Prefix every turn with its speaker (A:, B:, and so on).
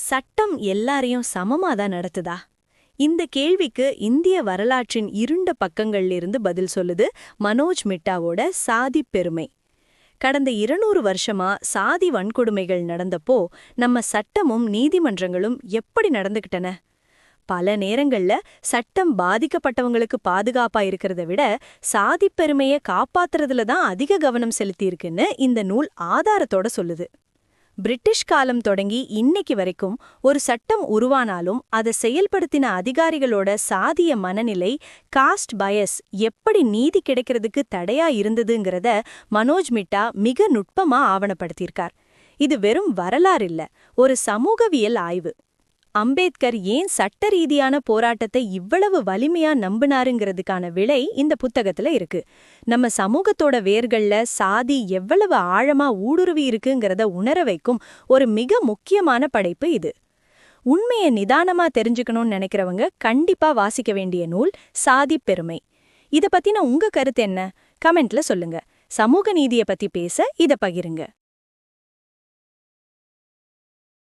A: சட்டம் எல்லாரையும் சமமா தான் நடத்துதா? இந்த கேள்விக்கு இந்திய வரலாற்றின் இருண்ட பக்கங்கள்ல இருந்து பதில் சொல்லுது மனோஜ் மிட்டாவோட சாதி பெருமை. கடந்த 200 வருஷமா சாதி வன்கொடுமைகள் நடந்தப்போ நம்ம சட்டமும் நீதிமன்றங்களும் எப்படி நடந்துகிட்டன? பல நேரங்கள்ல சட்டம் பாதிக்கப்பட்டவங்களுக்கு பாதுகாப்பா இருக்கிறத விட சாதிப் பெருமையை காப்பாத்துறதுல தான் அதிக கவனம் செலுத்தியிருக்குன்னு இந்த நூல் ஆதாரத்தோட சொல்லுது. பிரிட்டிஷ் காலம் தொடங்கி இன்னைக்கு வரைக்கும் ஒரு சட்டம் உருவானாலும் அதை செயல்படுத்தின அதிகாரிகளோட சாதிய மனநிலை, காஸ்ட் பயஸ் எப்படி நீதி கிடைக்கிறதுக்கு தடையா இருந்ததுங்கிறத மனோஜ் மிட்டா மிக நுட்பமா ஆவணப்படுத்தியிருக்கார். இது வெறும் வரலாறு இல்ல, ஒரு சமூகவியல் ஆய்வு. அம்பேத்கர் ஏன் சட்ட ரீதியான போராட்டத்தை இவ்வளவு வலிமையா நம்பினாருங்கிறதுக்கான விளை இந்த புத்தகத்துல இருக்கு. நம்ம சமூகத்தோட வேர்கள்ல சாதி எவ்வளவு ஆழமா ஊடுருவி இருக்குங்கிறத உணர வைக்கும் ஒரு மிக முக்கியமான படைப்பு இது. உண்மையை நிதானமா தெரிஞ்சுக்கணும்னு நினைக்கிறவங்க கண்டிப்பா வாசிக்க வேண்டிய நூல் சாதி பெருமை. இத பத்தின உங்க கருத்து என்ன? கமெண்ட்ல சொல்லுங்க. சமூக நீதியை பத்தி பேச இத பகிருங்க.